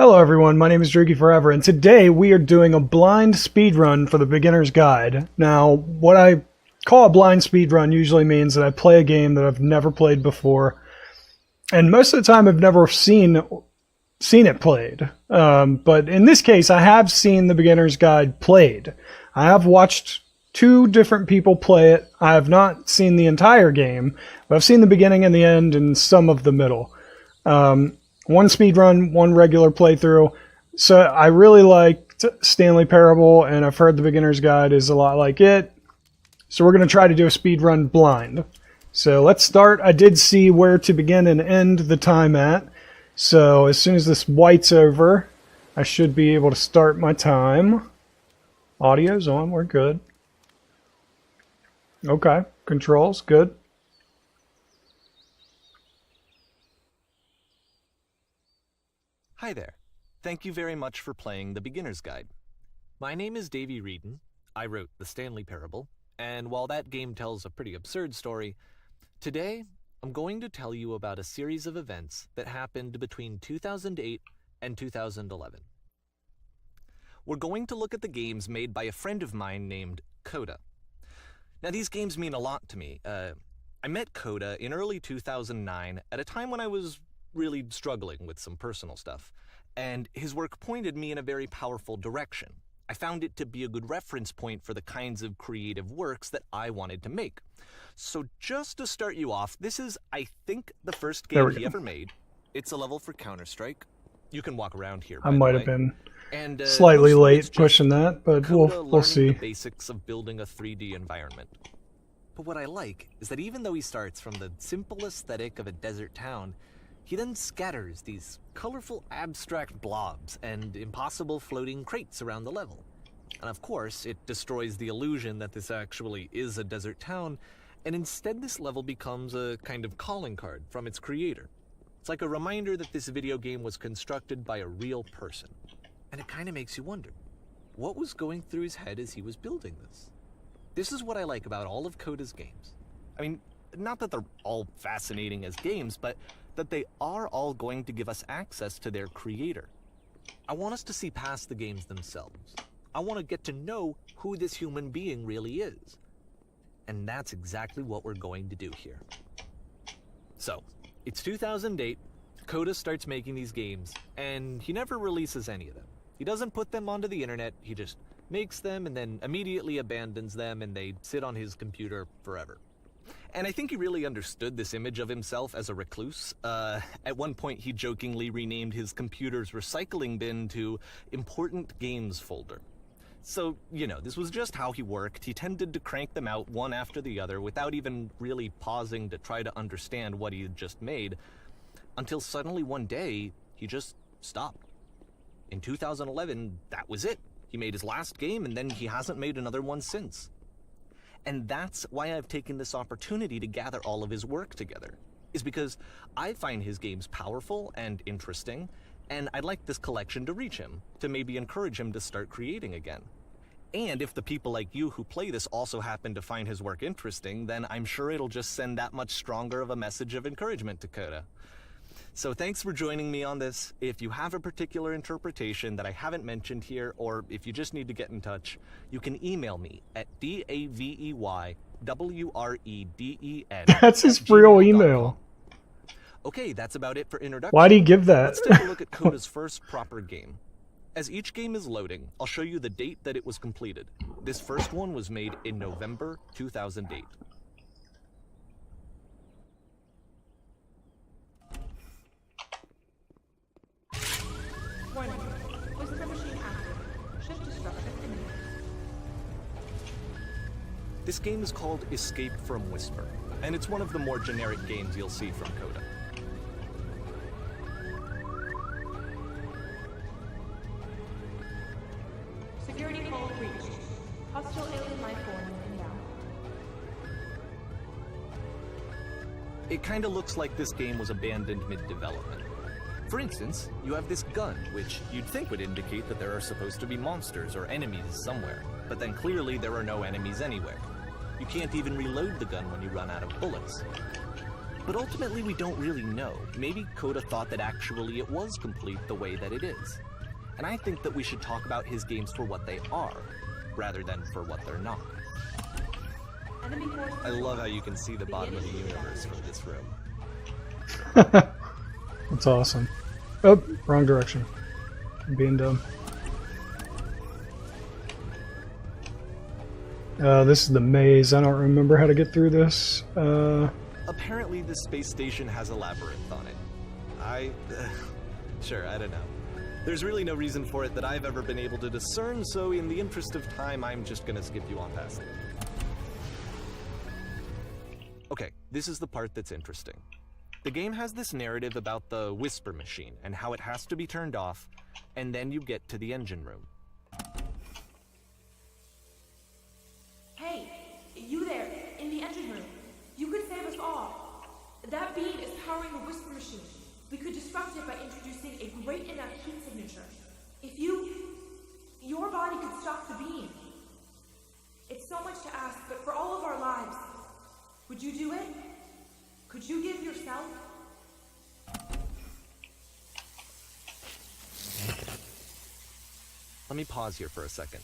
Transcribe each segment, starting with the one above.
Hello everyone, my name is Droogie4ever, and today we are doing a blind speedrun for the beginner's guide. Now, what I call a blind speedrun usually means that I play a game that I've never played before, and most of the time I've never seen it played. But in this case, I have seen the beginner's guide played. I have watched two different people play it. I have not seen the entire game, but I've seen the beginning and the end and some of the middle. One speedrun, one regular playthrough. So I really liked Stanley Parable, and I've heard the beginner's guide is a lot like it. So we're going to try to do a speedrun blind. So let's start. I did see where to begin and end the time at. So as soon as this white's over, I should be able to start my time. Audio's on, we're good. Okay, controls, good. Hi there. Thank you very much for playing the Beginner's Guide. My name is Davey Reedon. I wrote The Stanley Parable, and while that game tells a pretty absurd story, today I'm going to tell you about a series of events that happened between 2008 and 2011. We're going to look at the games made by a friend of mine named Coda. Now, these games mean a lot to me. I met Coda in early 2009 at a time when I was really struggling with some personal stuff, and his work pointed me in a very powerful direction. I found it to be a good reference point for the kinds of creative works that I wanted to make. So just to start you off, this is, I think, the first game he ever made. It's a level for Counter-Strike. You can walk around here, I might have been slightly late pushing that, but we'll see. The basics of building a 3D environment. But what I like is that even though he starts from the simple aesthetic of a desert town, he then scatters these colorful abstract blobs and impossible floating crates around the level. And of course, it destroys the illusion that this actually is a desert town, and instead this level becomes a kind of calling card from its creator. It's like a reminder that this video game was constructed by a real person. And it kind of makes you wonder, what was going through his head as he was building this? This is what I like about all of Coda's games. I mean, not that they're all fascinating as games, but that they are all going to give us access to their creator. I want us to see past the games themselves. I want to get to know who this human being really is. And that's exactly what we're going to do here. So, it's 2008, Coda starts making these games, and he never releases any of them. He doesn't put them onto the internet, he just makes them and then immediately abandons them, and they sit on his computer forever. And I think he really understood this image of himself as a recluse. At one point, he jokingly renamed his computer's recycling bin to Important Games Folder. So, you know, this was just how he worked. He tended to crank them out one after the other without even really pausing to try to understand what he had just made, until suddenly one day, he just stopped. In 2011, that was it. He made his last game, and then he hasn't made another one since. And that's why I've taken this opportunity to gather all of his work together, is because I find his games powerful and interesting, and I'd like this collection to reach him, to maybe encourage him to start creating again. And if the people like you who play this also happen to find his work interesting, then I'm sure it'll just send that much stronger of a message of encouragement to Coda. So thanks for joining me on this. If you have a particular interpretation that I haven't mentioned here, or if you just need to get in touch, you can email me at DAVEYWREDEN. That's his real email. Okay, that's about it for introduction. Why'd he give that? Let's take a look at Coda's first proper game. As each game is loading, I'll show you the date that it was completed. This first one was made in November 2008. This game is called Escape from Whisper, and it's one of the more generic games you'll see from Coda. Security call reached. Hostile alien life form inbound. It kinda looks like this game was abandoned mid-development. For instance, you have this gun, which you'd think would indicate that there are supposed to be monsters or enemies somewhere, but then clearly there are no enemies anywhere. You can't even reload the gun when you run out of bullets. But ultimately we don't really know. Maybe Coda thought that actually it was complete the way that it is. And I think that we should talk about his games for what they are, rather than for what they're not. Enemy forces. I love how you can see the bottom of the universe from this room. That's awesome. Oh, wrong direction. I'm being dumb. This is the maze. I don't remember how to get through this. Apparently this space station has a labyrinth on it. Sure, I don't know. There's really no reason for it that I've ever been able to discern, so in the interest of time, I'm just gonna skip you on past it. Okay, this is the part that's interesting. The game has this narrative about the whisper machine and how it has to be turned off, and then you get to the engine room. Hey, you there, in the engine room. You could save us all. That beam is powering the whisper machine. We could disrupt it by introducing a great enough heat signature. If your body could stop the beam. It's so much to ask, but for all of our lives, would you do it? Could you give yourself? Let me pause here for a second.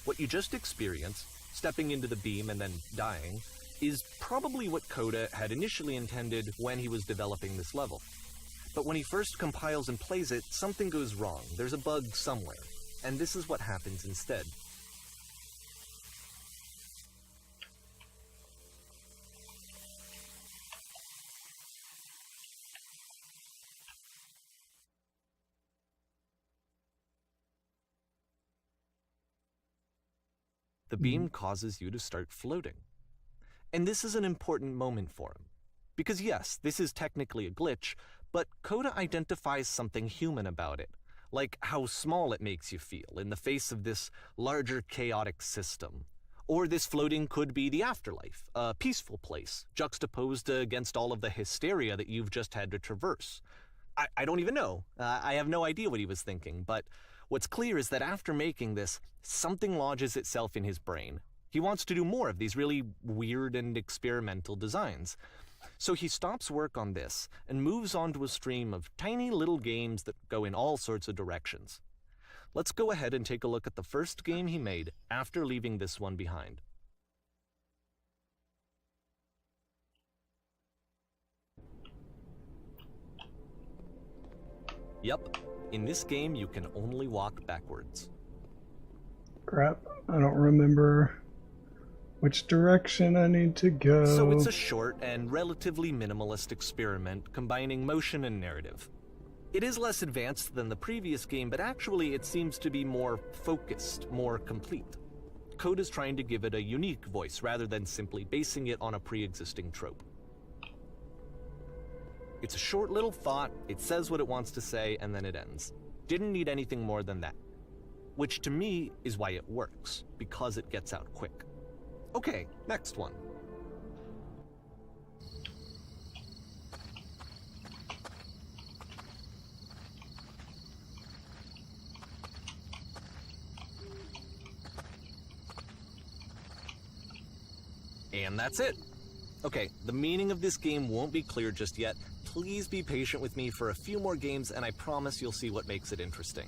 What you just experienced, stepping into the beam and then dying, is probably what Coda had initially intended when he was developing this level. But when he first compiles and plays it, something goes wrong. There's a bug somewhere. And this is what happens instead. The beam causes you to start floating. And this is an important moment for him. Because yes, this is technically a glitch, but Coda identifies something human about it, like how small it makes you feel in the face of this larger chaotic system. Or this floating could be the afterlife, a peaceful place, juxtaposed against all of the hysteria that you've just had to traverse. I don't even know. I have no idea what he was thinking, but what's clear is that after making this, something lodges itself in his brain. He wants to do more of these really weird and experimental designs. So he stops work on this and moves on to a stream of tiny little games that go in all sorts of directions. Let's go ahead and take a look at the first game he made after leaving this one behind. Yep, in this game you can only walk backwards. Crap, I don't remember which direction I need to go. So it's a short and relatively minimalist experiment combining motion and narrative. It is less advanced than the previous game, but actually it seems to be more focused, more complete. Coda's trying to give it a unique voice rather than simply basing it on a pre-existing trope. It's a short little thought, it says what it wants to say, and then it ends. Didn't need anything more than that. Which to me is why it works, because it gets out quick. Okay, next one. And that's it. Okay, the meaning of this game won't be clear just yet. Please be patient with me for a few more games, and I promise you'll see what makes it interesting.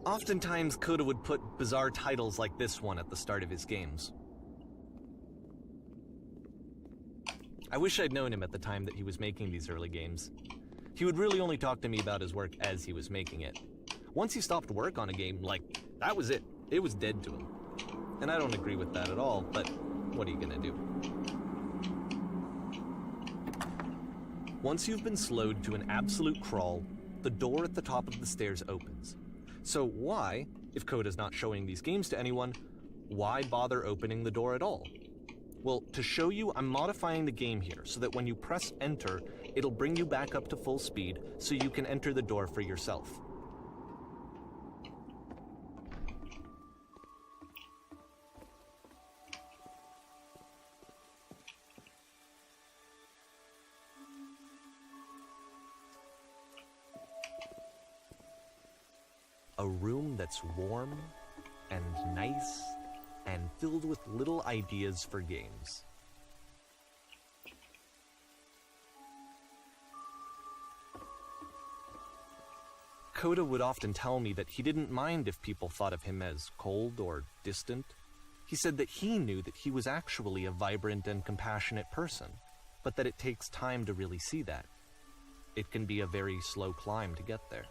Oftentimes, Coda would put bizarre titles like this one at the start of his games. I wish I'd known him at the time that he was making these early games. He would really only talk to me about his work as he was making it. Once he stopped work on a game, that was it. It was dead to him. And I don't agree with that at all, but what are you gonna do? Once you've been slowed to an absolute crawl, the door at the top of the stairs opens. So why, if Coda's not showing these games to anyone, why bother opening the door at all? Well, to show you, I'm modifying the game here so that when you press enter, it'll bring you back up to full speed so you can enter the door for yourself. A room that's warm and nice and filled with little ideas for games. Coda would often tell me that he didn't mind if people thought of him as cold or distant. He said that he knew that he was actually a vibrant and compassionate person, but that it takes time to really see that. It can be a very slow climb to get there.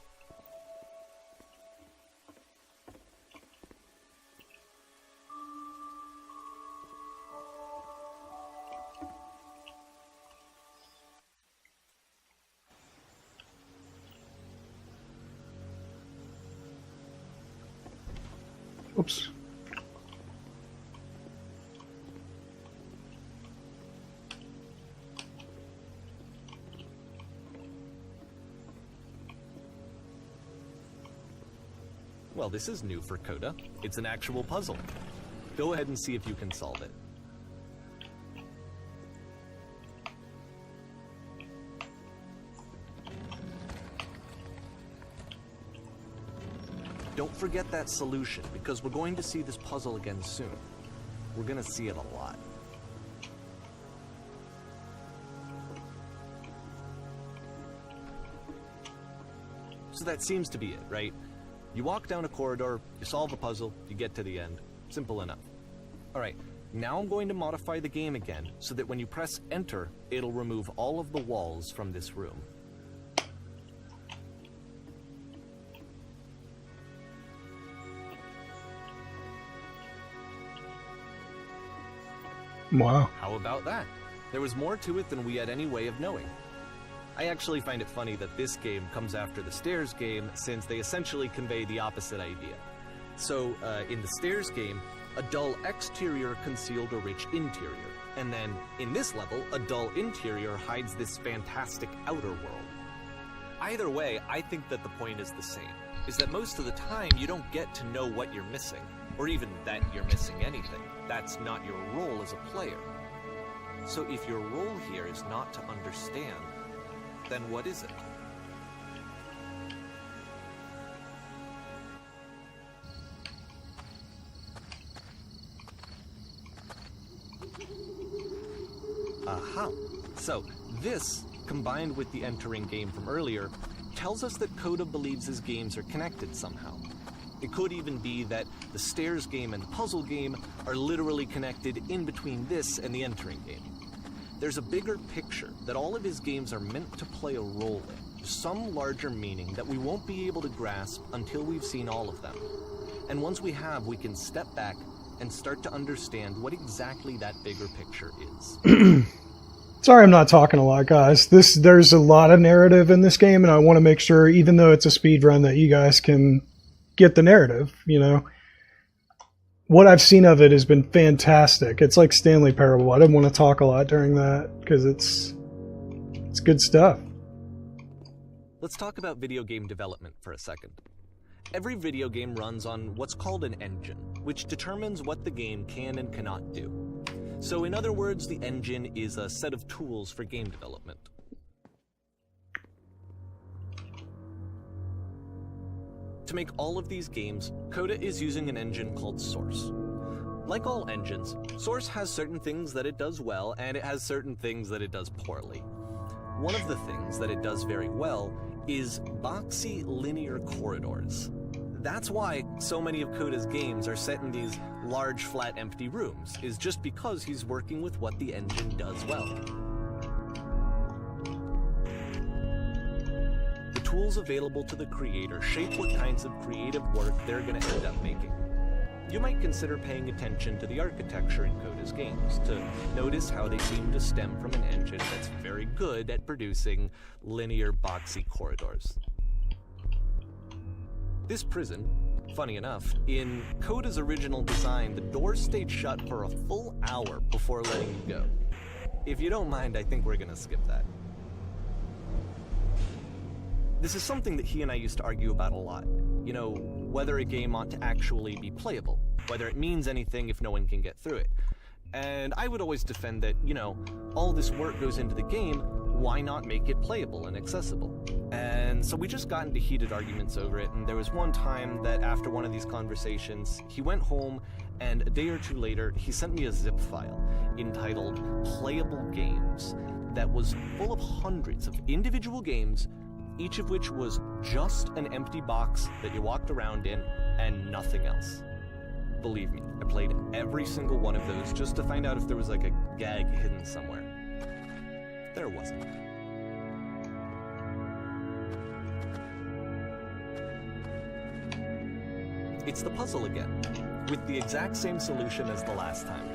Oops. Well, this is new for Coda. It's an actual puzzle. Go ahead and see if you can solve it. Don't forget that solution, because we're going to see this puzzle again soon. We're going to see it a lot. So that seems to be it, right? You walk down a corridor, you solve a puzzle, you get to the end. Simple enough. Alright, now I'm going to modify the game again, so that when you press enter, it'll remove all of the walls from this room. Wow. How about that? There was more to it than we had any way of knowing. I actually find it funny that this game comes after the Stairs game, since they essentially convey the opposite idea. So, in the Stairs game, a dull exterior concealed a rich interior. And then, in this level, a dull interior hides this fantastic outer world. Either way, I think that the point is the same, is that most of the time you don't get to know what you're missing, or even that you're missing anything. That's not your role as a player. So if your role here is not to understand, then what is it? Aha! So, this, combined with the entering game from earlier, tells us that Coda believes his games are connected somehow. It could even be that the Stairs game and the puzzle game are literally connected in between this and the entering game. There's a bigger picture that all of his games are meant to play a role in, some larger meaning that we won't be able to grasp until we've seen all of them. And once we have, we can step back and start to understand what exactly that bigger picture is. Sorry I'm not talking a lot, guys. There's a lot of narrative in this game, and I want to make sure, even though it's a speedrun, that you guys can get the narrative, you know. What I've seen of it has been fantastic. It's like Stanley Parable. I didn't want to talk a lot during that because it's good stuff. Let's talk about video game development for a second. Every video game runs on what's called an engine, which determines what the game can and cannot do. So in other words, the engine is a set of tools for game development. To make all of these games, Coda is using an engine called Source. Like all engines, Source has certain things that it does well, and it has certain things that it does poorly. One of the things that it does very well is boxy linear corridors. That's why so many of Coda's games are set in these large, flat, empty rooms, is just because he's working with what the engine does well. The tools available to the creator shape what kinds of creative work they're going to end up making. You might consider paying attention to the architecture in Coda's games, to notice how they seem to stem from an engine that's very good at producing linear, boxy corridors. This prison, funny enough, in Coda's original design, the doors stayed shut for a full hour before letting you go. If you don't mind, I think we're gonna skip that. This is something that he and I used to argue about a lot. You know, whether a game ought to actually be playable, whether it means anything if no one can get through it. And I would always defend that, you know, all this work goes into the game, why not make it playable and accessible? And so we just got into heated arguments over it, and there was one time that after one of these conversations, he went home, and a day or two later, he sent me a zip file entitled Playable Games that was full of hundreds of individual games, each of which was just an empty box that you walked around in and nothing else. Believe me, I played every single one of those just to find out if there was like a gag hidden somewhere. There wasn't. It's the puzzle again, with the exact same solution as the last time.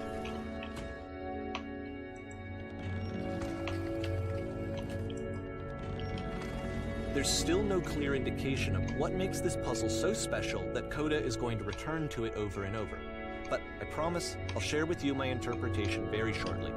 There's still no clear indication of what makes this puzzle so special that Coda is going to return to it over and over. But I promise I'll share with you my interpretation very shortly.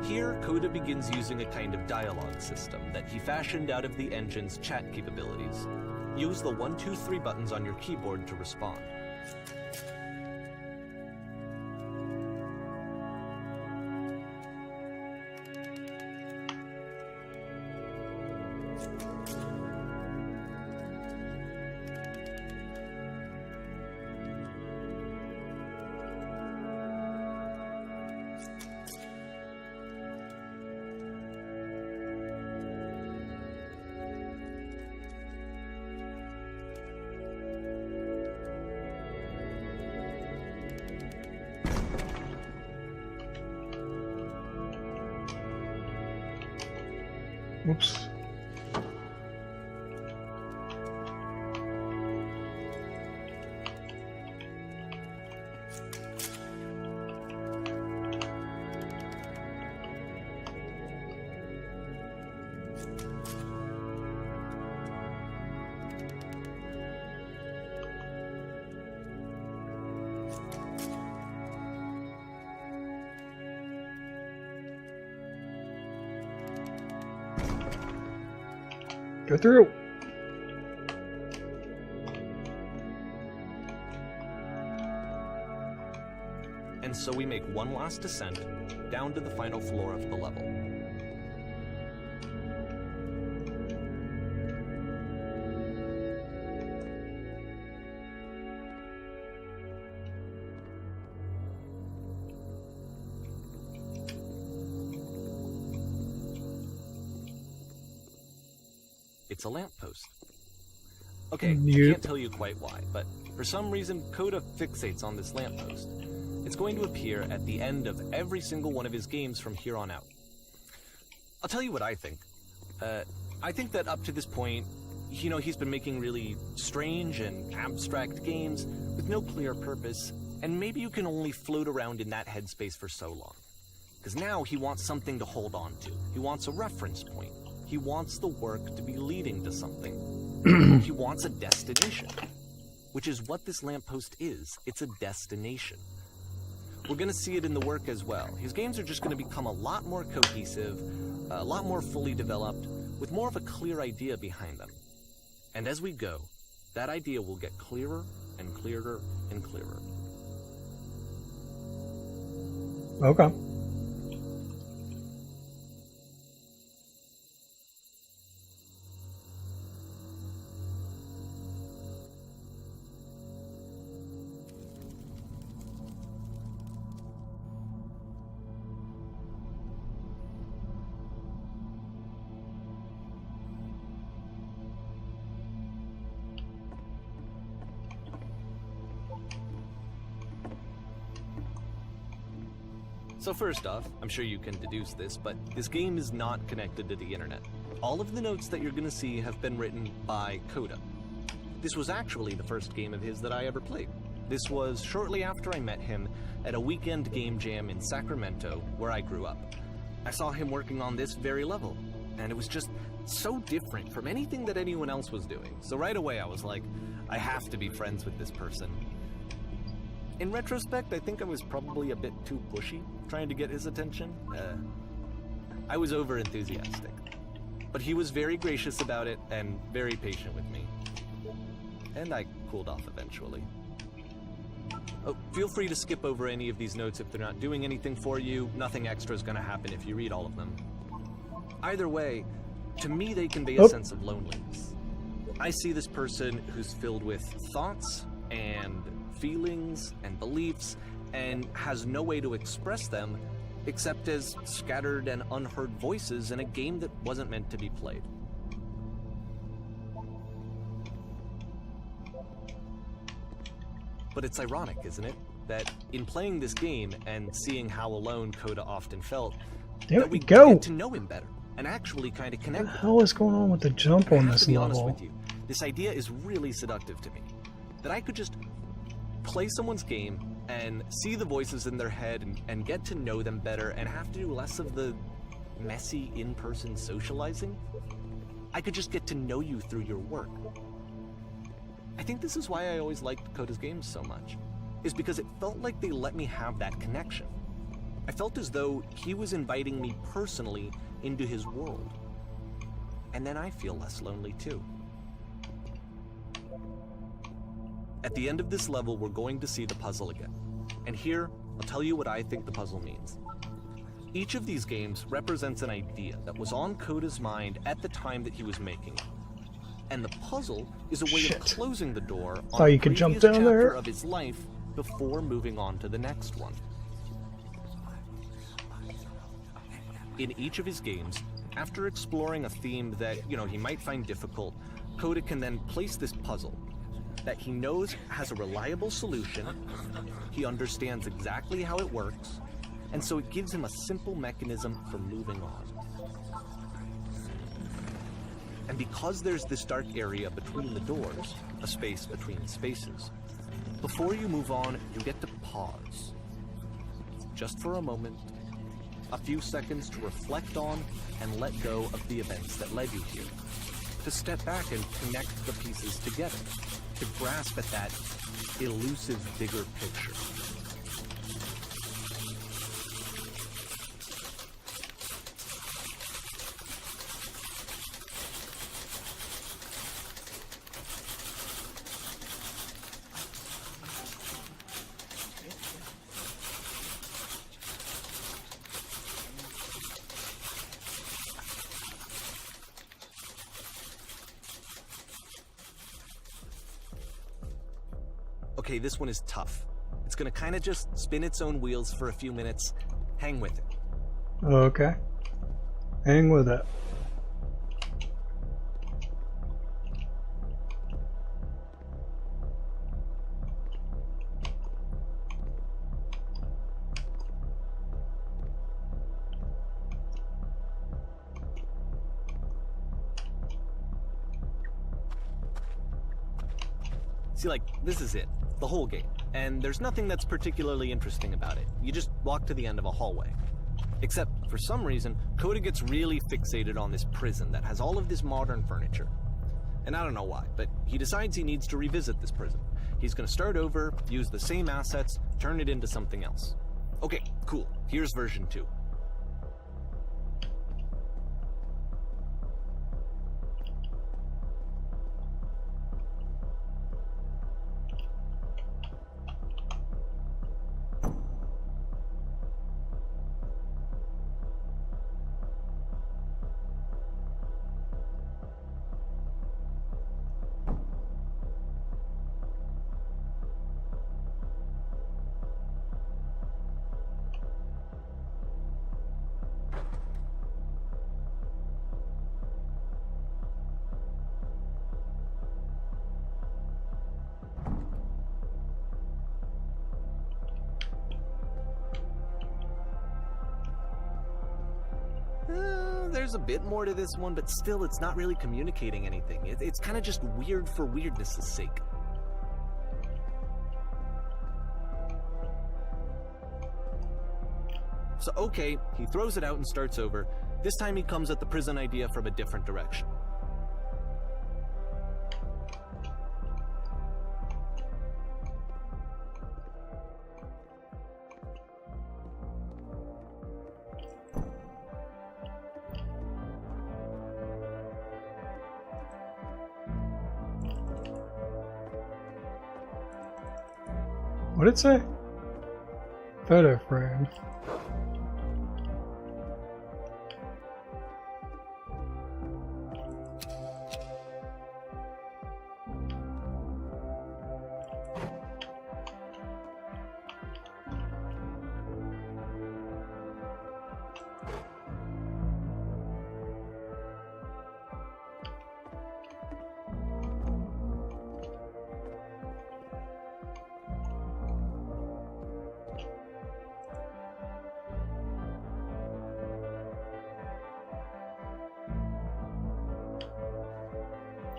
Here, Coda begins using a kind of dialogue system that he fashioned out of the engine's chat capabilities. Use the 1, 2, 3 buttons on your keyboard to respond. Whoops. Go through. And so we make one last descent down to the final floor of the level. It's a lamppost. Okay, I can't tell you quite why, but for some reason, Coda fixates on this lamppost. It's going to appear at the end of every single one of his games from here on out. I'll tell you what I think. I think that up to this point, you know, he's been making really strange and abstract games with no clear purpose, and maybe you can only float around in that headspace for so long. Because now he wants something to hold on to. He wants a reference point. He wants the work to be leading to something. He wants a destination, which is what this lamppost is. It's a destination. We're going to see it in the work as well. His games are just going to become a lot more cohesive, a lot more fully developed, with more of a clear idea behind them. And as we go, that idea will get clearer and clearer and clearer. Okay. So first off, I'm sure you can deduce this, but this game is not connected to the internet. All of the notes that you're going to see have been written by Coda. This was actually the first game of his that I ever played. This was shortly after I met him at a weekend game jam in Sacramento, where I grew up. I saw him working on this very level, and it was just so different from anything that anyone else was doing. So right away I was like, I have to be friends with this person. In retrospect, I think I was probably a bit too pushy, trying to get his attention. I was over-enthusiastic. But he was very gracious about it and very patient with me. And I cooled off eventually. Oh, feel free to skip over any of these notes if they're not doing anything for you. Nothing extra is going to happen if you read all of them. Either way, to me they convey a sense of loneliness. I see this person who's filled with thoughts and feelings and beliefs and has no way to express them except as scattered and unheard voices in a game that wasn't meant to be played. But it's ironic, isn't it, that in playing this game and seeing how alone Coda often felt, that we get to know him better and actually kind of connect with him. What the hell is going on with the jump on this To be level? honest with you, this idea is really seductive to me. That I could just play someone's game and see the voices in their head and get to know them better and have to do less of the messy in-person socializing. I could just get to know you through your work. I think this is why I always liked Coda's games so much, is because it felt like they let me have that connection. I felt as though he was inviting me personally into his world. And then I feel less lonely too. At the end of this level, we're going to see the puzzle again. And here, I'll tell you what I think the puzzle means. Each of these games represents an idea that was on Coda's mind at the time that he was making it. And the puzzle is a way of closing the door on you the could jump previous down chapter there? of his life before moving on to the next one. In each of his games, after exploring a theme that, he might find difficult, Coda can then place this puzzle that he knows has a reliable solution, he understands exactly how it works, and so it gives him a simple mechanism for moving on. And because there's this dark area between the doors, a space between spaces, before you move on, you get to pause. Just for a moment, a few seconds to reflect on and let go of the events that led you here. To step back and connect the pieces together. To grasp at that elusive bigger picture. Okay, this one is tough. It's gonna kind of just spin its own wheels for a few minutes. Hang with it. Okay. Hang with it. See, this is it. The whole game. And there's nothing that's particularly interesting about it. You just walk to the end of a hallway. Except, for some reason, Coda gets really fixated on this prison that has all of this modern furniture. And I don't know why, but he decides he needs to revisit this prison. He's gonna start over, use the same assets, turn it into something else. Okay, cool. Here's version 2. There's a bit more to this one, but still it's not really communicating anything. It's kind of just weird for weirdness' sake. So okay, he throws it out and starts over. This time he comes at the prison idea from a different direction. What did it say? Photo frame.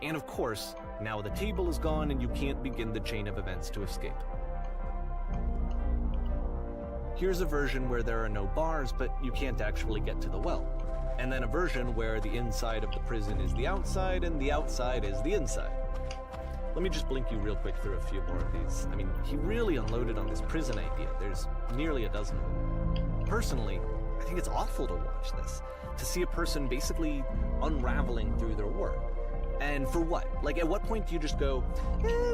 And of course, now the table is gone and you can't begin the chain of events to escape. Here's a version where there are no bars, but you can't actually get to the well. And then a version where the inside of the prison is the outside and the outside is the inside. Let me just blink you real quick through a few more of these. I mean, he really unloaded on this prison idea. There's nearly a dozen of them. Personally, I think it's awful to watch this, to see a person basically unraveling through their work. And for what? Like, at what point do you just go,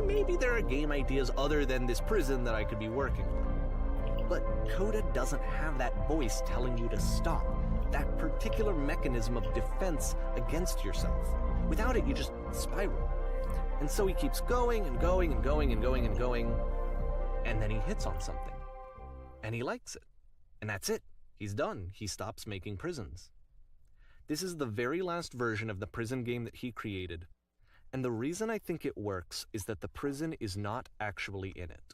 maybe there are game ideas other than this prison that I could be working on? But Coda doesn't have that voice telling you to stop, that particular mechanism of defense against yourself. Without it, you just spiral. And so he keeps going and going and going and going and going, and then he hits on something. And he likes it. And that's it. He's done. He stops making prisons. This is the very last version of the prison game that he created, and the reason I think it works is that the prison is not actually in it.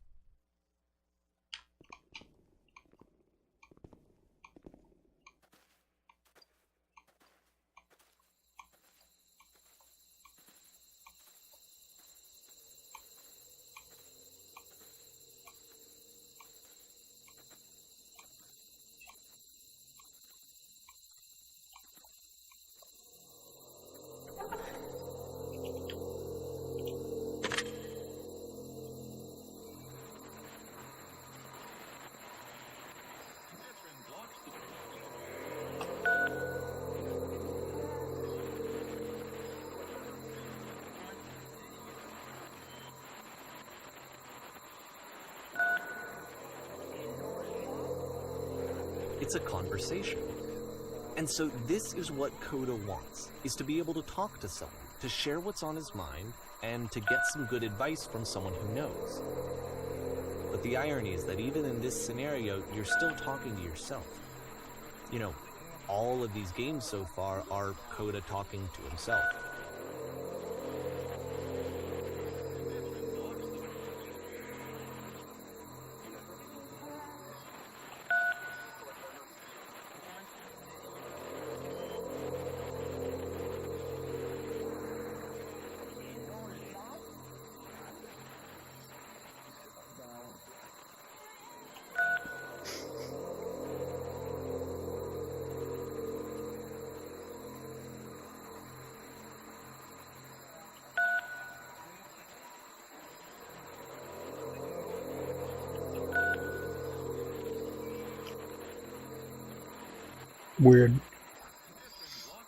It's a conversation. And so this is what Coda wants, is to be able to talk to someone, to share what's on his mind, and to get some good advice from someone who knows. But the irony is that even in this scenario, you're still talking to yourself. You know, all of these games so far are Coda talking to himself.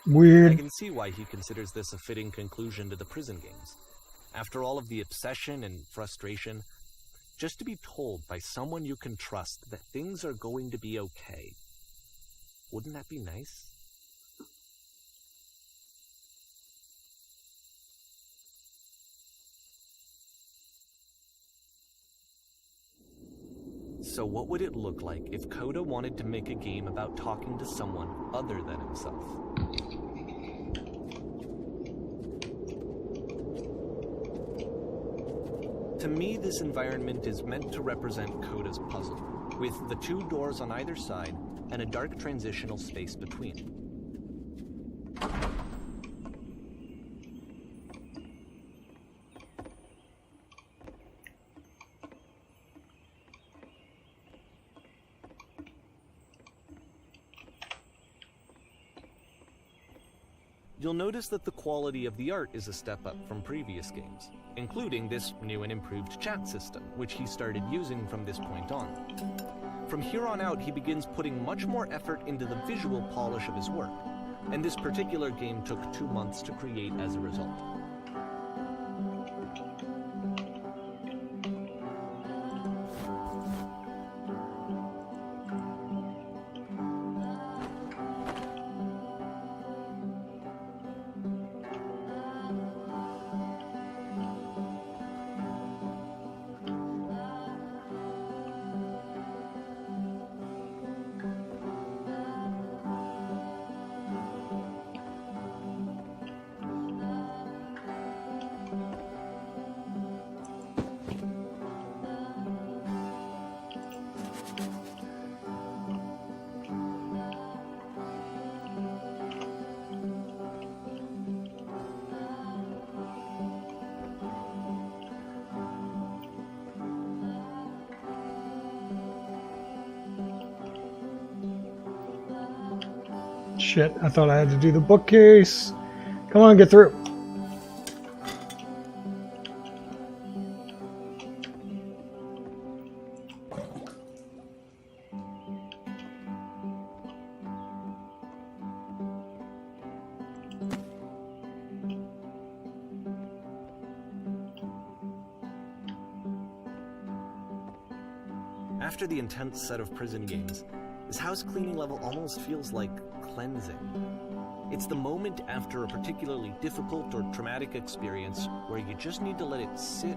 Weird. I can see why he considers this a fitting conclusion to the prison games. After all of the obsession and frustration, just to be told by someone you can trust that things are going to be okay. Wouldn't that be nice? So what would it look like if Coda wanted to make a game about talking to someone other than himself? To me, this environment is meant to represent Coda's puzzle, with the two doors on either side and a dark transitional space between. You'll notice that the quality of the art is a step up from previous games, including this new and improved chat system, which he started using from this point on. From here on out, he begins putting much more effort into the visual polish of his work, and this particular game took 2 months to create as a result. Shit, I thought I had to do the bookcase. Come on, get through. After the intense set of prison games, this house cleaning level almost feels like cleansing. It's the moment after a particularly difficult or traumatic experience where you just need to let it sit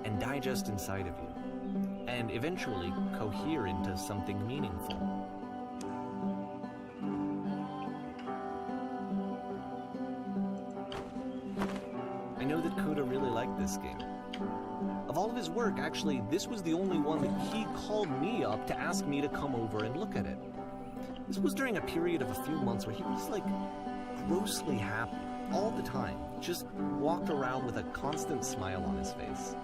and digest inside of you, and eventually cohere into something meaningful. I know that Coda really liked this game. Of all of his work, actually, this was the only one that he called me up to ask me to come over and look at it. This was during a period of a few months where he was like grossly happy all the time, just walked around with a constant smile on his face.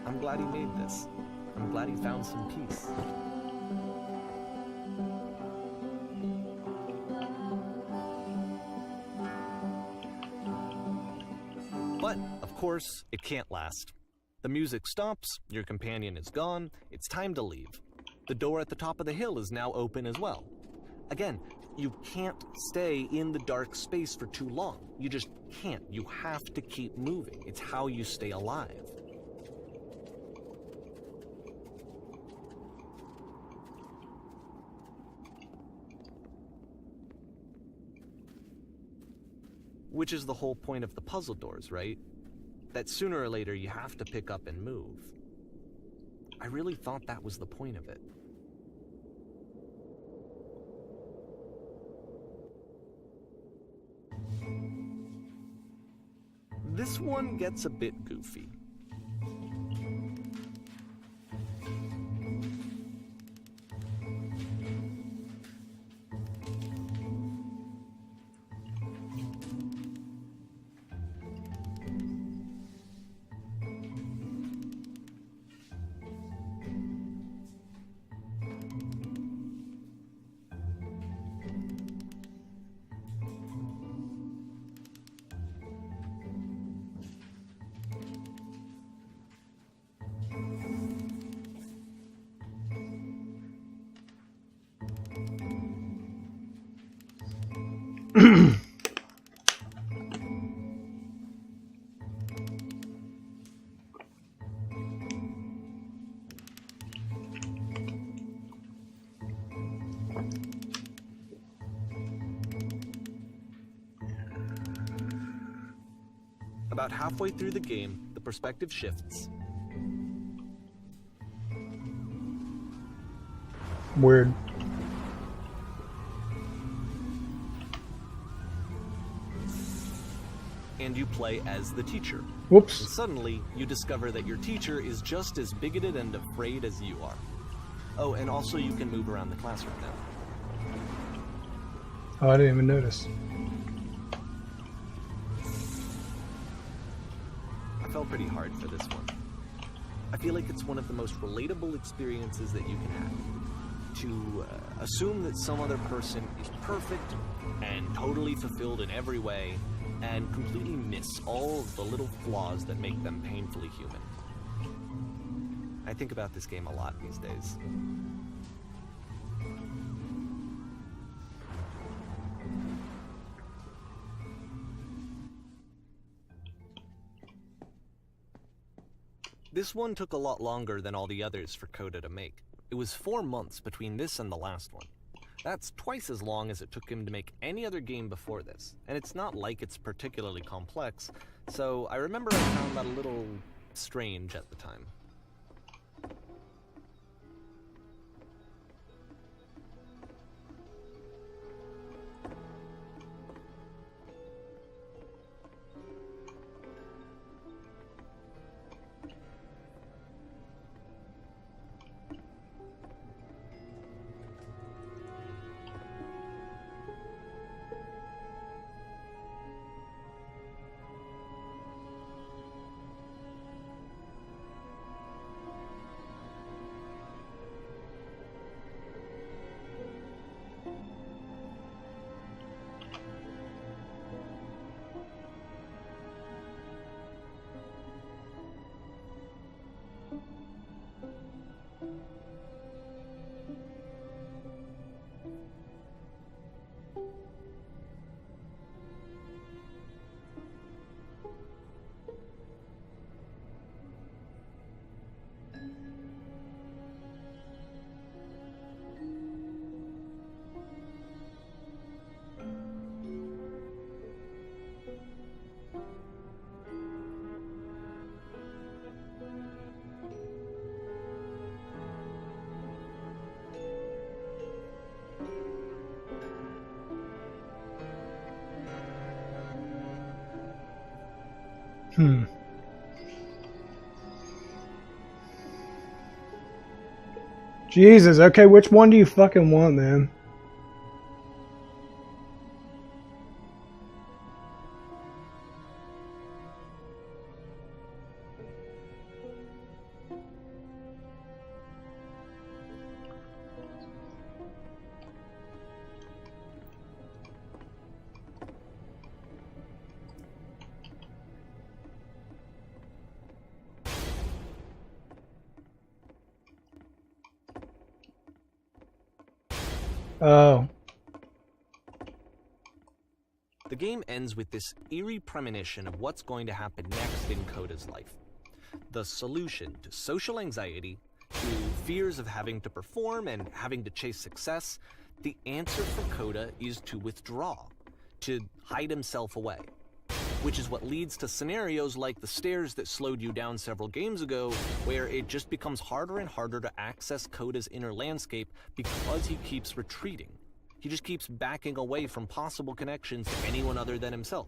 I'm glad he made this. I'm glad he found some peace. But, of course, it can't last. The music stops, your companion is gone, it's time to leave. The door at the top of the hill is now open as well. Again, you can't stay in the dark space for too long. You just can't. You have to keep moving. It's how you stay alive. Which is the whole point of the puzzle doors, right? That sooner or later you have to pick up and move. I really thought that was the point of it. This one gets a bit goofy. About halfway through the game, the perspective shifts. Weird. And you play as the teacher. And Whoops. suddenly, you discover that your teacher is just as bigoted and afraid as you are. Oh, and also you can move around the classroom now. Oh, I didn't even notice. I fell pretty hard for this one. I feel like it's one of the most relatable experiences that you can have. To assume that some other person is perfect and totally fulfilled in every way, and completely miss all of the little flaws that make them painfully human. I think about this game a lot these days. This one took a lot longer than all the others for Coda to make. It was 4 months between this and the last one. That's twice as long as it took him to make any other game before this, and it's not like it's particularly complex, so I remember I found that a little strange at the time. Hmm. Jesus, okay, which one do you fucking want, man? Oh. The game ends with this eerie premonition of what's going to happen next in Coda's life. The solution to social anxiety, to fears of having to perform and having to chase success, the answer for Coda is to withdraw, to hide himself away. Which is what leads to scenarios like the stairs that slowed you down several games ago, where it just becomes harder and harder to access Coda's inner landscape because he keeps retreating. He just keeps backing away from possible connections to anyone other than himself.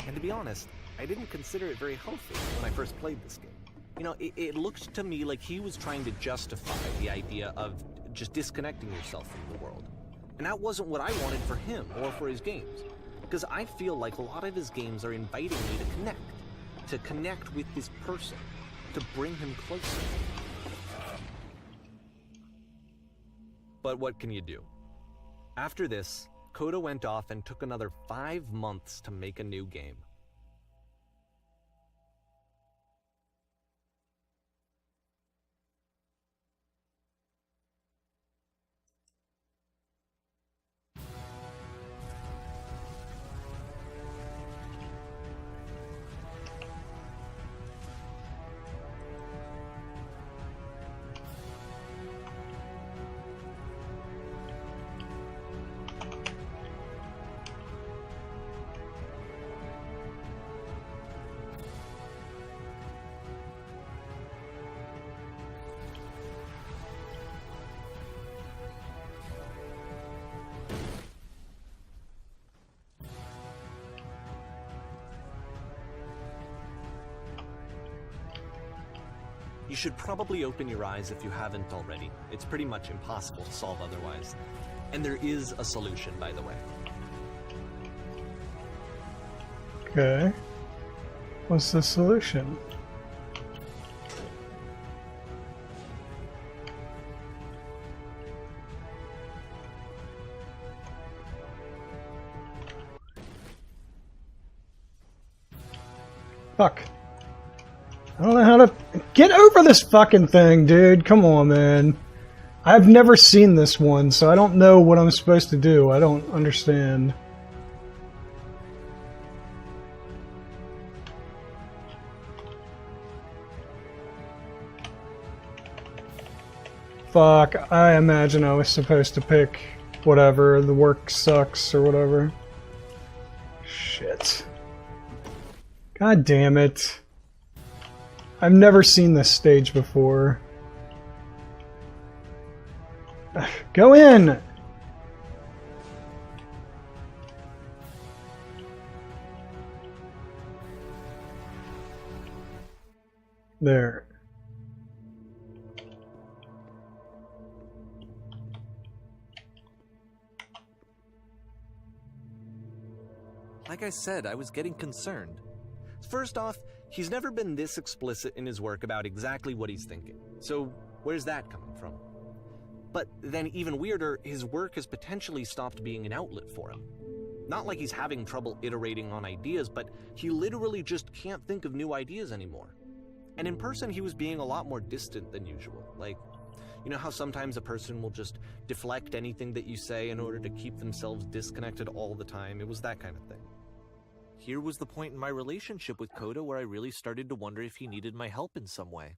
And to be honest, I didn't consider it very healthy when I first played this game. You know, it looked to me like he was trying to justify the idea of just disconnecting yourself from the world. And that wasn't what I wanted for him or for his games. Because I feel like a lot of his games are inviting me to connect with this person, to bring him closer. But what can you do? After this, Coda went off and took another 5 months to make a new game. You should probably open your eyes if you haven't already. It's pretty much impossible to solve otherwise. And there is a solution, by the way. Okay. What's the solution? Fuck. I don't know how to... Get over this fucking thing, dude. Come on, man. I've never seen this one, so I don't know what I'm supposed to do. I don't understand. Fuck. I imagine I was supposed to pick whatever. The work sucks or whatever. Shit. God damn it. I've never seen this stage before. Go in! There. Like I said, I was getting concerned. First off, he's never been this explicit in his work about exactly what he's thinking. So where's that coming from? But then even weirder, his work has potentially stopped being an outlet for him. Not like he's having trouble iterating on ideas, but he literally just can't think of new ideas anymore. And in person, he was being a lot more distant than usual. Like, you know how sometimes a person will just deflect anything that you say in order to keep themselves disconnected all the time? It was that kind of thing. Here was the point in my relationship with Coda where I really started to wonder if he needed my help in some way.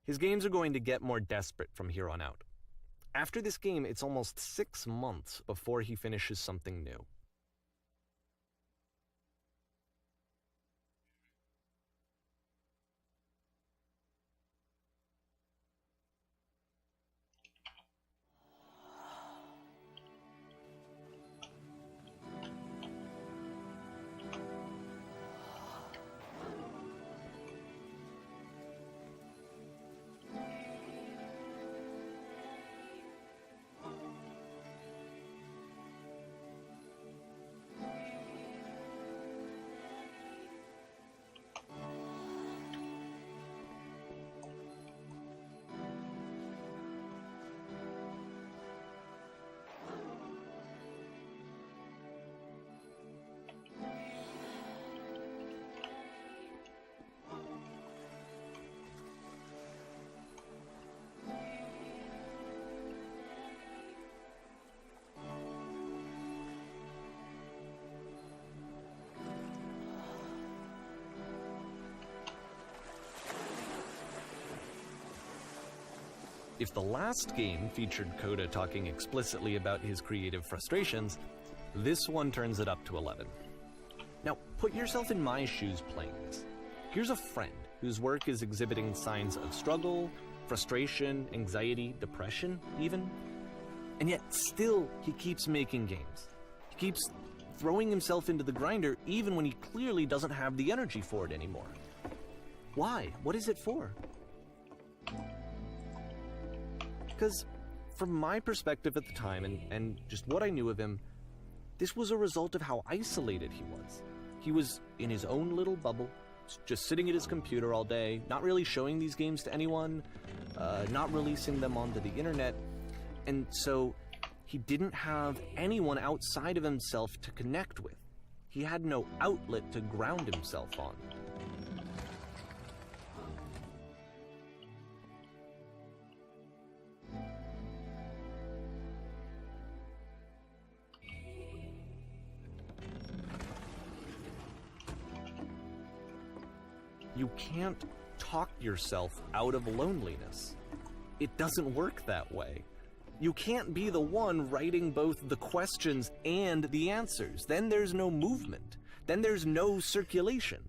His games are going to get more desperate from here on out. After this game, it's almost 6 months before he finishes something new. If the last game featured Coda talking explicitly about his creative frustrations, this one turns it up to 11. Now, put yourself in my shoes playing this. Here's a friend whose work is exhibiting signs of struggle, frustration, anxiety, depression, even. And yet, still, he keeps making games. He keeps throwing himself into the grinder even when he clearly doesn't have the energy for it anymore. Why? What is it for? Because from my perspective at the time, and just what I knew of him, this was a result of how isolated he was. He was in his own little bubble, just sitting at his computer all day, not really showing these games to anyone, not releasing them onto the internet, and so he didn't have anyone outside of himself to connect with. He had no outlet to ground himself on. You can't talk yourself out of loneliness. It doesn't work that way. You can't be the one writing both the questions and the answers. Then there's no movement. Then there's no circulation.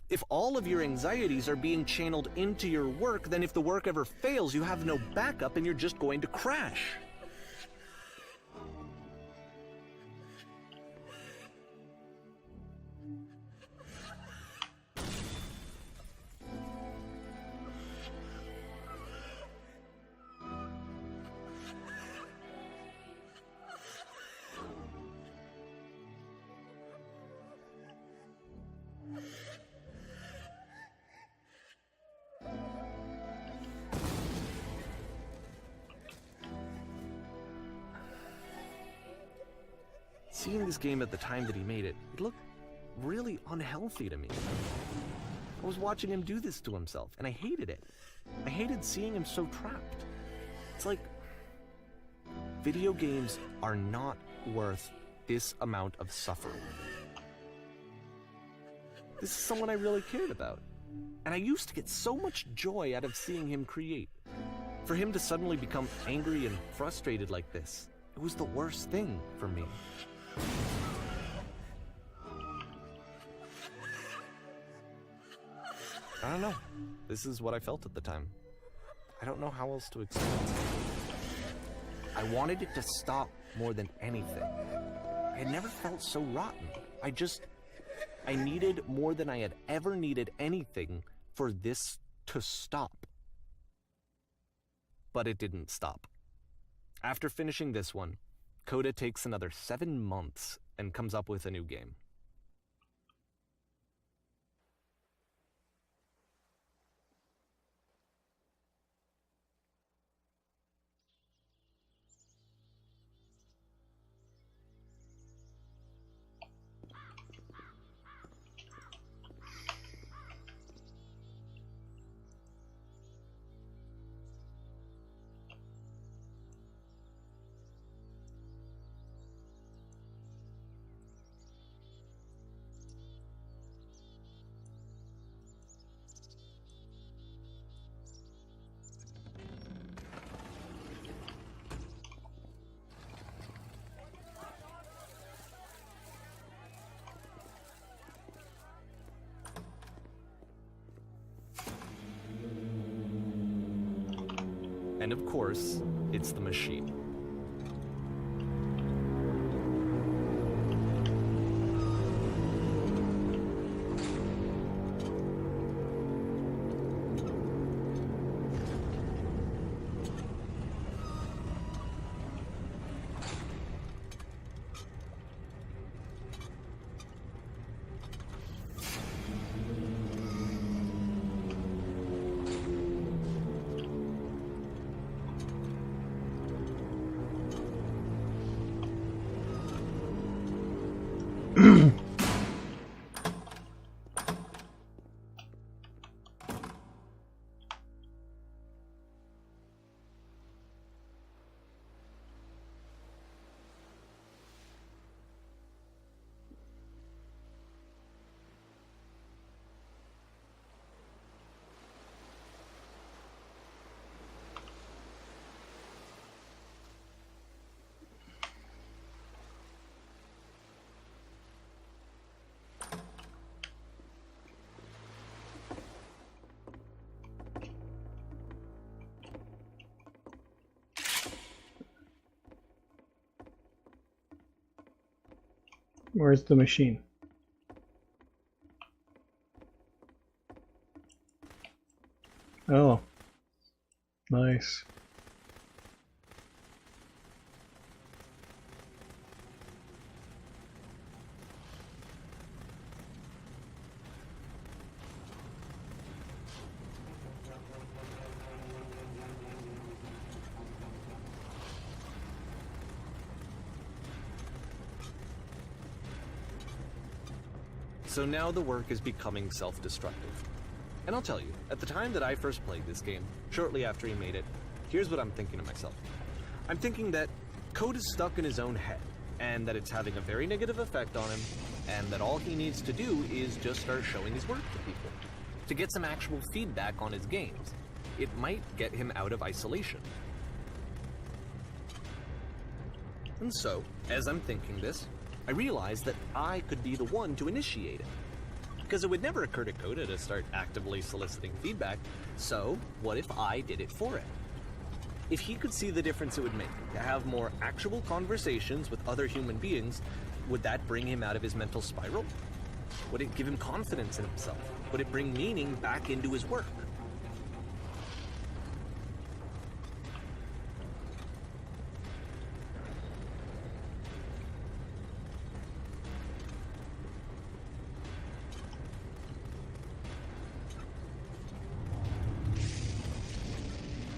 If all of your anxieties are being channeled into your work, then if the work ever fails, you have no backup and you're just going to crash. Seeing this game at the time that he made it, it looked really unhealthy to me. I was watching him do this to himself, and I hated it. I hated seeing him so trapped. It's like, video games are not worth this amount of suffering. This is someone I really cared about, and I used to get so much joy out of seeing him create. For him to suddenly become angry and frustrated like this, it was the worst thing for me. I don't know. This is what I felt at the time. I don't know how else to explain it. I wanted it to stop more than anything. I had never felt so rotten. I needed more than I had ever needed anything for this to stop. But it didn't stop. After finishing this one, Coda takes another 7 months and comes up with a new game. And of course, it's the machine. Where's the machine? Oh. Nice. So now the work is becoming self-destructive. And I'll tell you, at the time that I first played this game, shortly after he made it, here's what I'm thinking to myself. I'm thinking that code is stuck in his own head, and that it's having a very negative effect on him, and that all he needs to do is just start showing his work to people, to get some actual feedback on his games. It might get him out of isolation. And so, as I'm thinking this, I realized that I could be the one to initiate it. Because it would never occur to Coda to start actively soliciting feedback, so what if I did it for it? If he could see the difference it would make to have more actual conversations with other human beings, would that bring him out of his mental spiral? Would it give him confidence in himself? Would it bring meaning back into his work?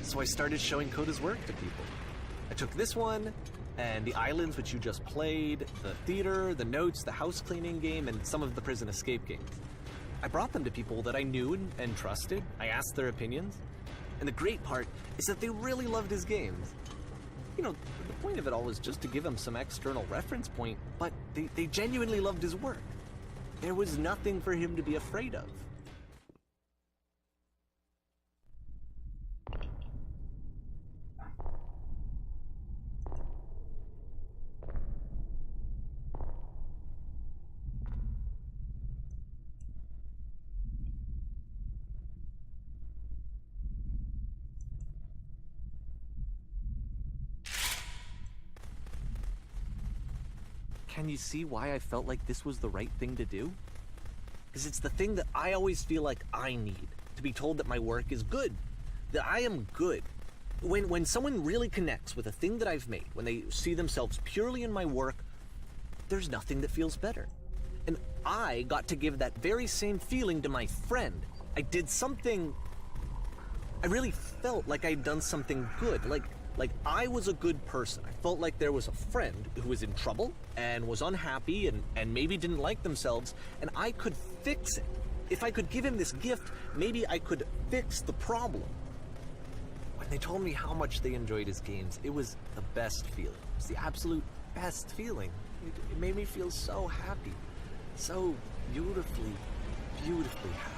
So I started showing Coda's work to people. I took this one, and the islands which you just played, the theater, the notes, the house cleaning game, and some of the prison escape games. I brought them to people that I knew and trusted. I asked their opinions. And the great part is that they really loved his games. You know, the point of it all was just to give him some external reference point, but they genuinely loved his work. There was nothing for him to be afraid of. Can you see why I felt like this was the right thing to do? Because it's the thing that I always feel like I need, to be told that my work is good, that I am good. When someone really connects with a thing that I've made, when they see themselves purely in my work, there's nothing that feels better. And I got to give that very same feeling to my friend. I did something, I really felt like I'd done something good, like I was a good person. I felt like there was a friend who was in trouble and was unhappy and maybe didn't like themselves, and I could fix it. If I could give him this gift, maybe I could fix the problem. When they told me how much they enjoyed his games, it was the best feeling. It was the absolute best feeling. It made me feel so happy. So beautifully, beautifully happy.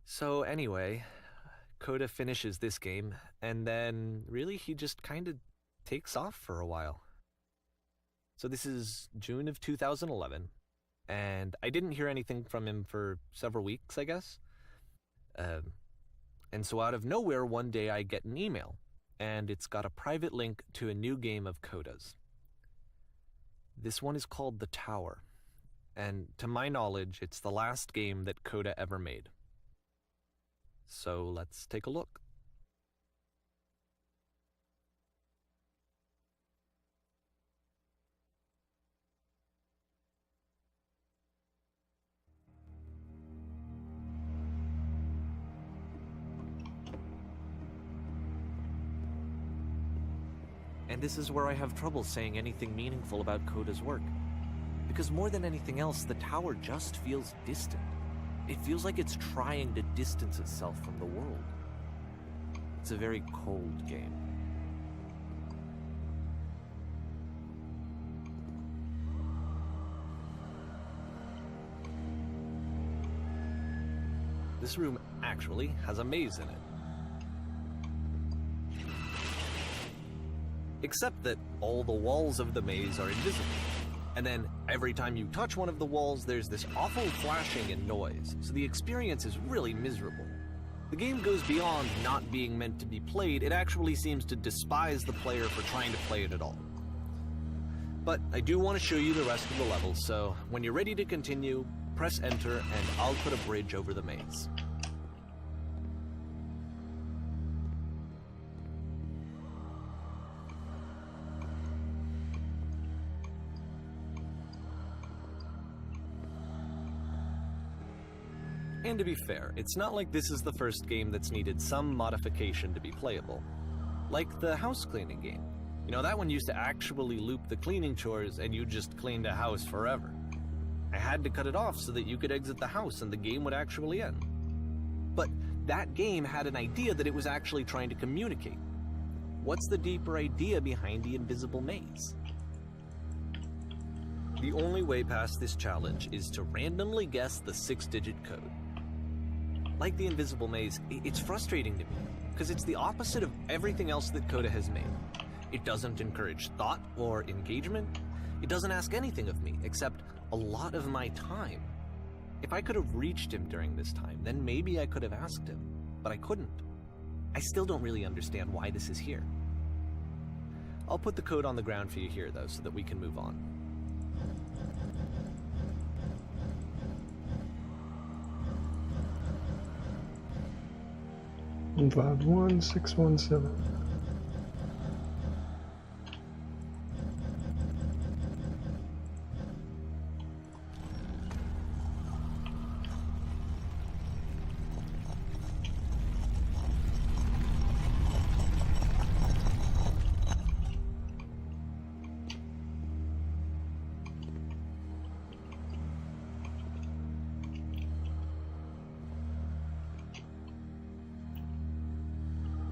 So anyway, Coda finishes this game, and then really he just kind of takes off for a while. So this is June of 2011, and I didn't hear anything from him for several weeks, I guess. And so out of nowhere, one day I get an email, and it's got a private link to a new game of Coda's. This one is called The Tower, and to my knowledge, it's the last game that Coda ever made. So let's take a look. And this is where I have trouble saying anything meaningful about Coda's work. Because more than anything else, the tower just feels distant. It feels like it's trying to distance itself from the world. It's a very cold game. This room actually has a maze in it. Except that all the walls of the maze are invisible. And then every time you touch one of the walls, there's this awful flashing and noise, so the experience is really miserable. The game goes beyond not being meant to be played, it actually seems to despise the player for trying to play it at all. But I do want to show you the rest of the levels, so when you're ready to continue, press enter and I'll put a bridge over the maze. And to be fair, it's not like this is the first game that's needed some modification to be playable. Like the house cleaning game. You know, that one used to actually loop the cleaning chores and you just cleaned a house forever. I had to cut it off so that you could exit the house and the game would actually end. But that game had an idea that it was actually trying to communicate. What's the deeper idea behind the invisible maze? The only way past this challenge is to randomly guess the 6-digit code. Like the invisible maze, it's frustrating to me, because it's the opposite of everything else that Coda has made. It doesn't encourage thought or engagement. It doesn't ask anything of me, except a lot of my time. If I could have reached him during this time, then maybe I could have asked him, but I couldn't. I still don't really understand why this is here. I'll put the code on the ground for you here, though, so that we can move on. 151617.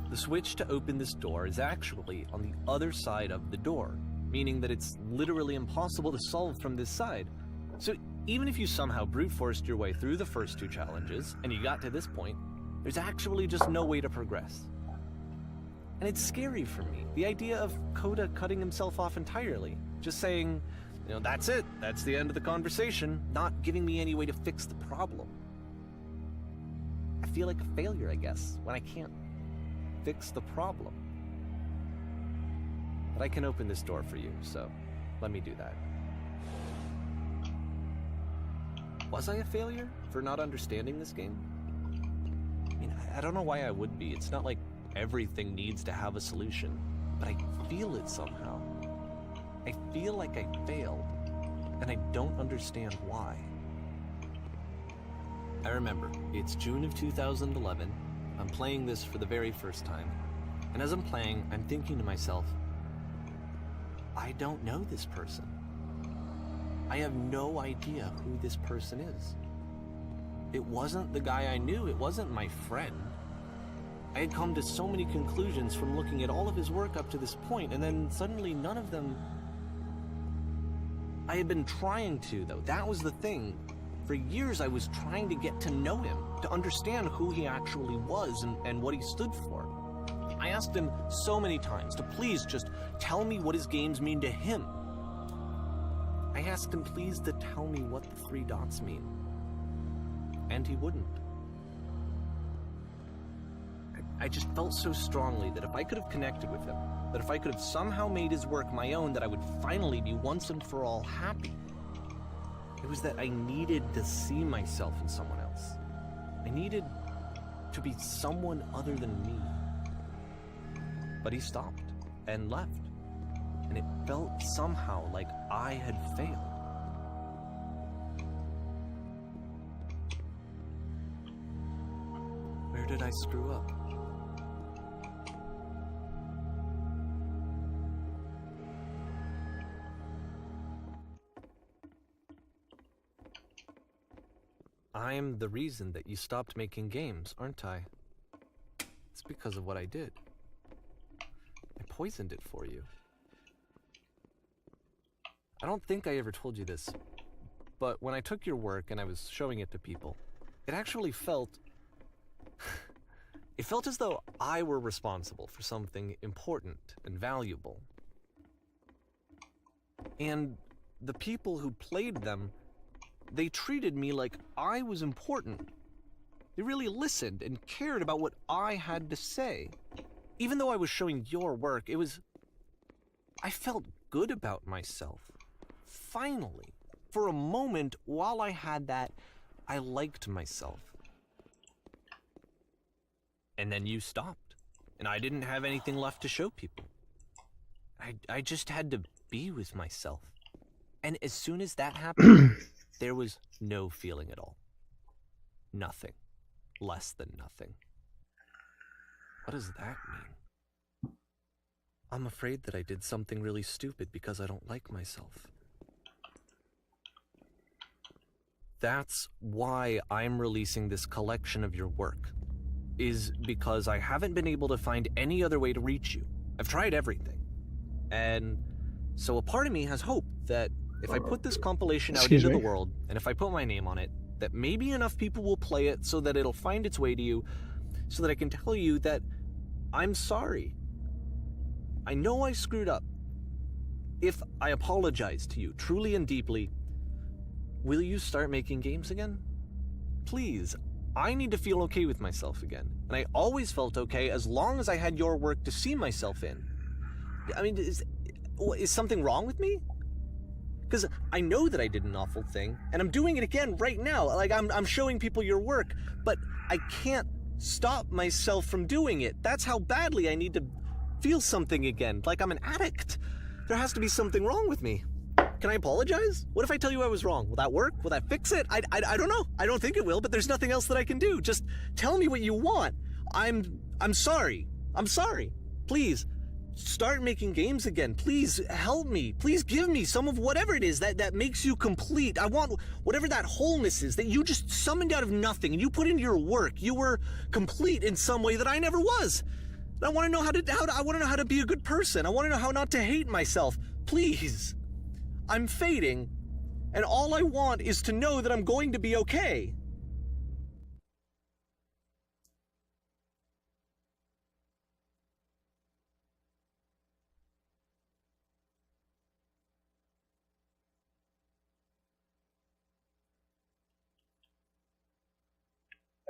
The switch to open this door is actually on the other side of the door, meaning that it's literally impossible to solve from this side. So even if you somehow brute forced your way through the first 2 challenges and you got to this point, there's actually just no way to progress. And it's scary for me, the idea of Coda cutting himself off entirely, just saying, you know, that's it, that's the end of the conversation, not giving me any way to fix the problem. I feel like a failure, I guess, when I can't fix the problem. But I can open this door for you, so let me do that. Was I a failure for not understanding this game? I mean, I don't know why I would be. It's not like everything needs to have a solution, but I feel it somehow. I feel like I failed, and I don't understand why. I remember, it's June of 2011, I'm playing this for the very first time, and as I'm playing, I'm thinking to myself, I don't know this person. I have no idea who this person is. It wasn't the guy I knew, it wasn't my friend. I had come to so many conclusions from looking at all of his work up to this point, and then suddenly none of them... I had been trying to, though. That was the thing. For years I was trying to get to know him, to understand who he actually was and what he stood for. I asked him so many times to please just tell me what his games mean to him. I asked him please to tell me what the 3 dots mean. And he wouldn't. I just felt so strongly that if I could have connected with him, that if I could have somehow made his work my own, that I would finally be once and for all happy. It was that I needed to see myself in someone else. I needed to be someone other than me. But he stopped and left, and it felt somehow like I had failed. Where did I screw up? I'm the reason that you stopped making games, aren't I? It's because of what I did. I poisoned it for you. I don't think I ever told you this, but when I took your work and I was showing it to people, it actually felt... it felt as though I were responsible for something important and valuable. And the people who played them, they treated me like I was important. They really listened and cared about what I had to say. Even though I was showing your work, I felt good about myself. Finally. For a moment, while I had that, I liked myself. And then you stopped, and I didn't have anything left to show people. I just had to be with myself. And as soon as that happened, there was no feeling at all. Nothing. Less than nothing. What does that mean? I'm afraid that I did something really stupid because I don't like myself. That's why I'm releasing this collection of your work, is because I haven't been able to find any other way to reach you. I've tried everything. And so a part of me has hope that if I put this compilation out into the world, and if I put my name on it, that maybe enough people will play it so that it'll find its way to you, so that I can tell you that I'm sorry. I know I screwed up. If I apologize to you truly and deeply, will you start making games again? Please, I need to feel okay with myself again. And I always felt okay as long as I had your work to see myself in. I mean, is something wrong with me? Because I know that I did an awful thing, and I'm doing it again right now. Like, I'm showing people your work, but I can't stop myself from doing it. That's how badly I need to feel something again, like I'm an addict. There has to be something wrong with me. Can I apologize? What if I tell you I was wrong? Will that work? Will that fix it? I don't know. I don't think it will, but there's nothing else that I can do. Just tell me what you want. I'm sorry. I'm sorry. Please, start making games again. Please help me. Please give me some of whatever it is that makes you complete. I want whatever that wholeness is that you just summoned out of nothing and you put into your work. You were complete in some way that I never was. And I want to know I want to know how to be a good person. I want to know how not to hate myself. Please. I'm fading, and all I want is to know that I'm going to be okay.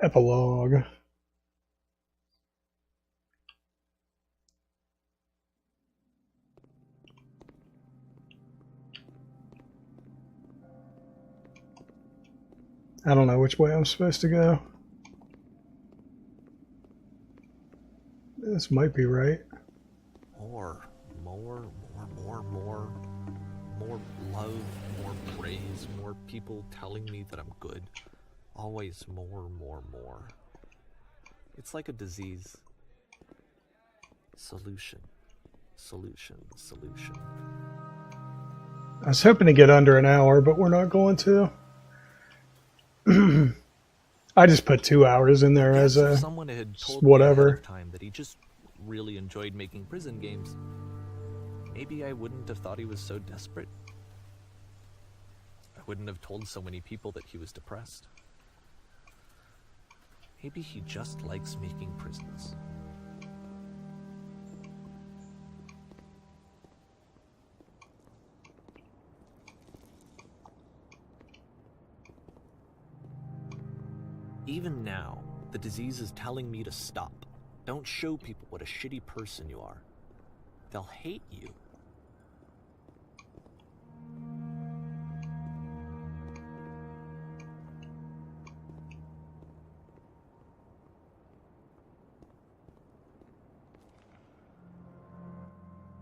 Epilogue. I don't know which way I'm supposed to go. This might be right. More love, more praise, more people telling me that I'm good. Always more. It's like a disease. Solution. I was hoping to get under an hour, but we're not going to. I just put 2 hours in there as a someone had told whatever. me ahead of time that he just really enjoyed making prison games. Maybe I wouldn't have thought he was so desperate. I wouldn't have told so many people that he was depressed. Maybe he just likes making prisons. Even now, the disease is telling me to stop. Don't show people what a shitty person you are. They'll hate you.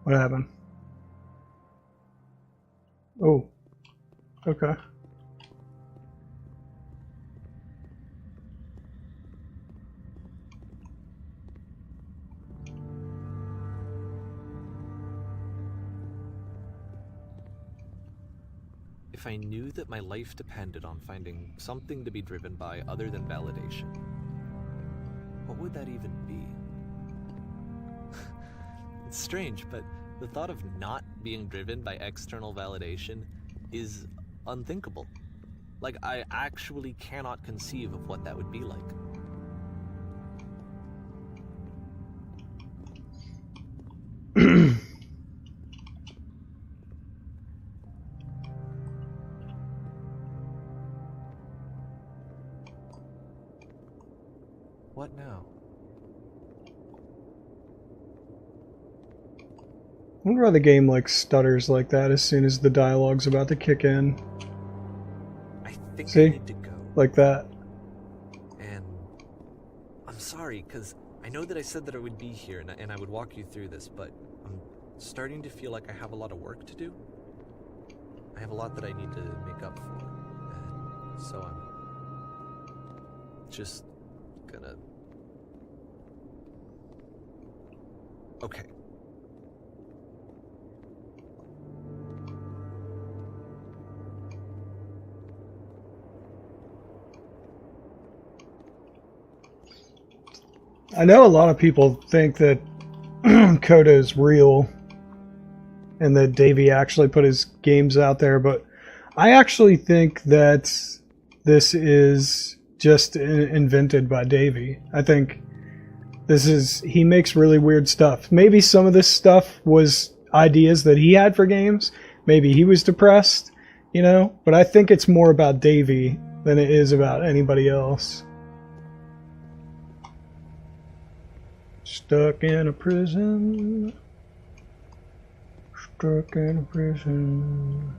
What happened? Oh, okay. If I knew that my life depended on finding something to be driven by other than validation, what would that even be? It's strange, but the thought of not being driven by external validation is unthinkable. Like, I actually cannot conceive of what that would be like. What now? I wonder why the game like stutters like that as soon as the dialogue's about to kick in. I think See? I need to go. Like that. And I'm sorry, because I know that I said that I would be here and I would walk you through this, but I'm starting to feel like I have a lot of work to do. I have a lot that I need to make up for. And so I'm just gonna... Okay. I know a lot of people think that Coda is real and that Davey actually put his games out there, but I actually think that this is just invented by Davey. I think he makes really weird stuff. Maybe some of this stuff was ideas that he had for games. Maybe he was depressed, you know, but I think it's more about Davey than it is about anybody else. Stuck in a prison. Stuck in a prison.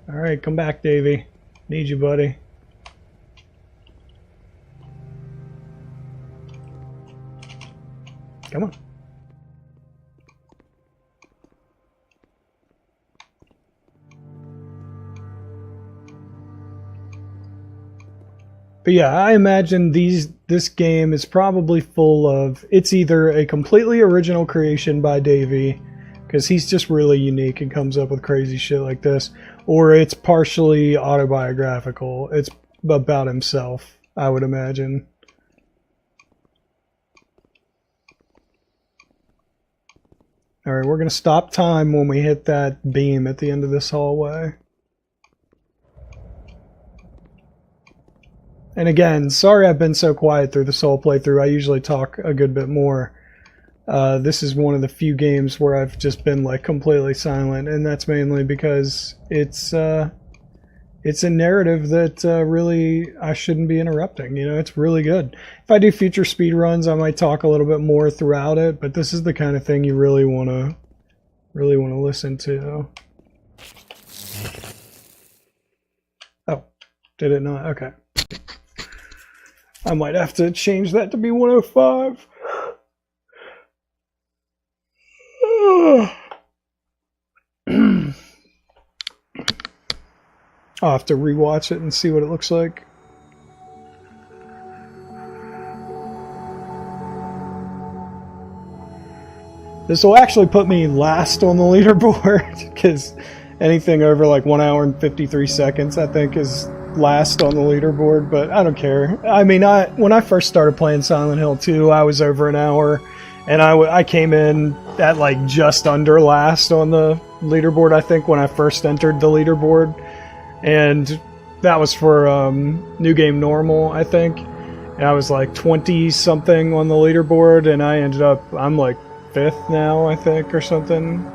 Alright, come back, Davey. Need you, buddy. Come on. But yeah, I imagine this game is probably full of... It's either a completely original creation by Davey, because he's just really unique and comes up with crazy shit like this, or it's partially autobiographical. It's about himself, I would imagine. Alright, we're going to stop time when we hit that beam at the end of this hallway. And again, sorry I've been so quiet through this whole playthrough. I usually talk a good bit more. This is one of the few games where I've just been like completely silent, and that's mainly because it's a narrative that really I shouldn't be interrupting. You know, it's really good. If I do future speedruns, I might talk a little bit more throughout it, but this is the kind of thing you really want to listen to. Oh, did it not? Okay. I might have to change that to be 105. I'll have to rewatch it and see what it looks like. This will actually put me last on the leaderboard, because anything over like 1 hour and 53 seconds I think is last on the leaderboard, but I don't care. I mean, when I first started playing Silent Hill 2, I was over an hour, and I came in at like just under last on the leaderboard, I think, when I first entered the leaderboard, and that was for New Game Normal, I think, and I was like 20 something on the leaderboard, and I ended up, I'm like 5th now, I think, or something.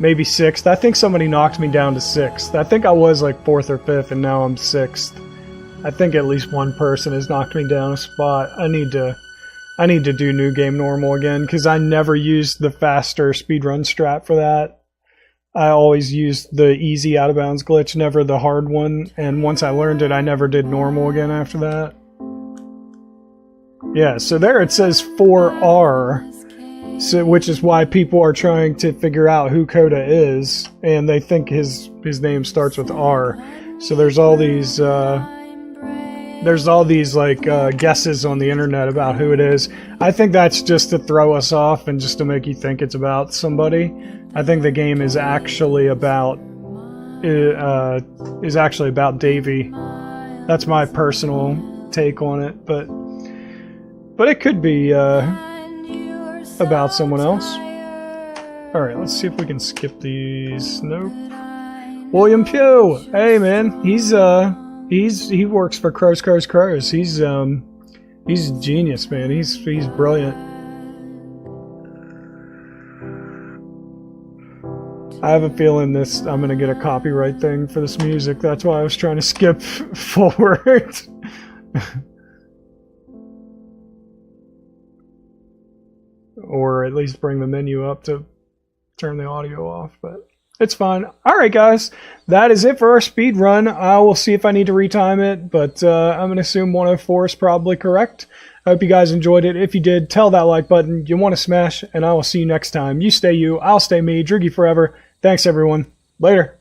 Maybe 6th. I think somebody knocked me down to 6th. I think I was like 4th or 5th, and now I'm 6th. I think at least one person has knocked me down a spot. I need to do New Game Normal again, because I never used the faster speedrun strat for that. I always used the easy out of bounds glitch, never the hard one, and once I learned it, I never did normal again after that. Yeah, so there it says 4R. So, which is why people are trying to figure out who Coda is, and they think his name starts with R. So there's all these like guesses on the internet about who it is. I think that's just to throw us off and just to make you think it's about somebody. I think the game is actually about Davey. That's my personal take on it, but it could be about someone else. Alright, let's see if we can skip these. Nope. William Pugh! Hey man, he works for Crows. He's a genius, man. He's brilliant. I have a feeling I'm gonna get a copyright thing for this music. That's why I was trying to skip forward. Or at least bring the menu up to turn the audio off, but it's fine. Alright guys, that is it for our speed run. I will see if I need to retime it, but I'm gonna assume 104 is probably correct. I hope you guys enjoyed it. If you did, tell that like button you want to smash, and I will see you next time. You stay you, I'll stay me, Driggy forever. Thanks everyone. Later.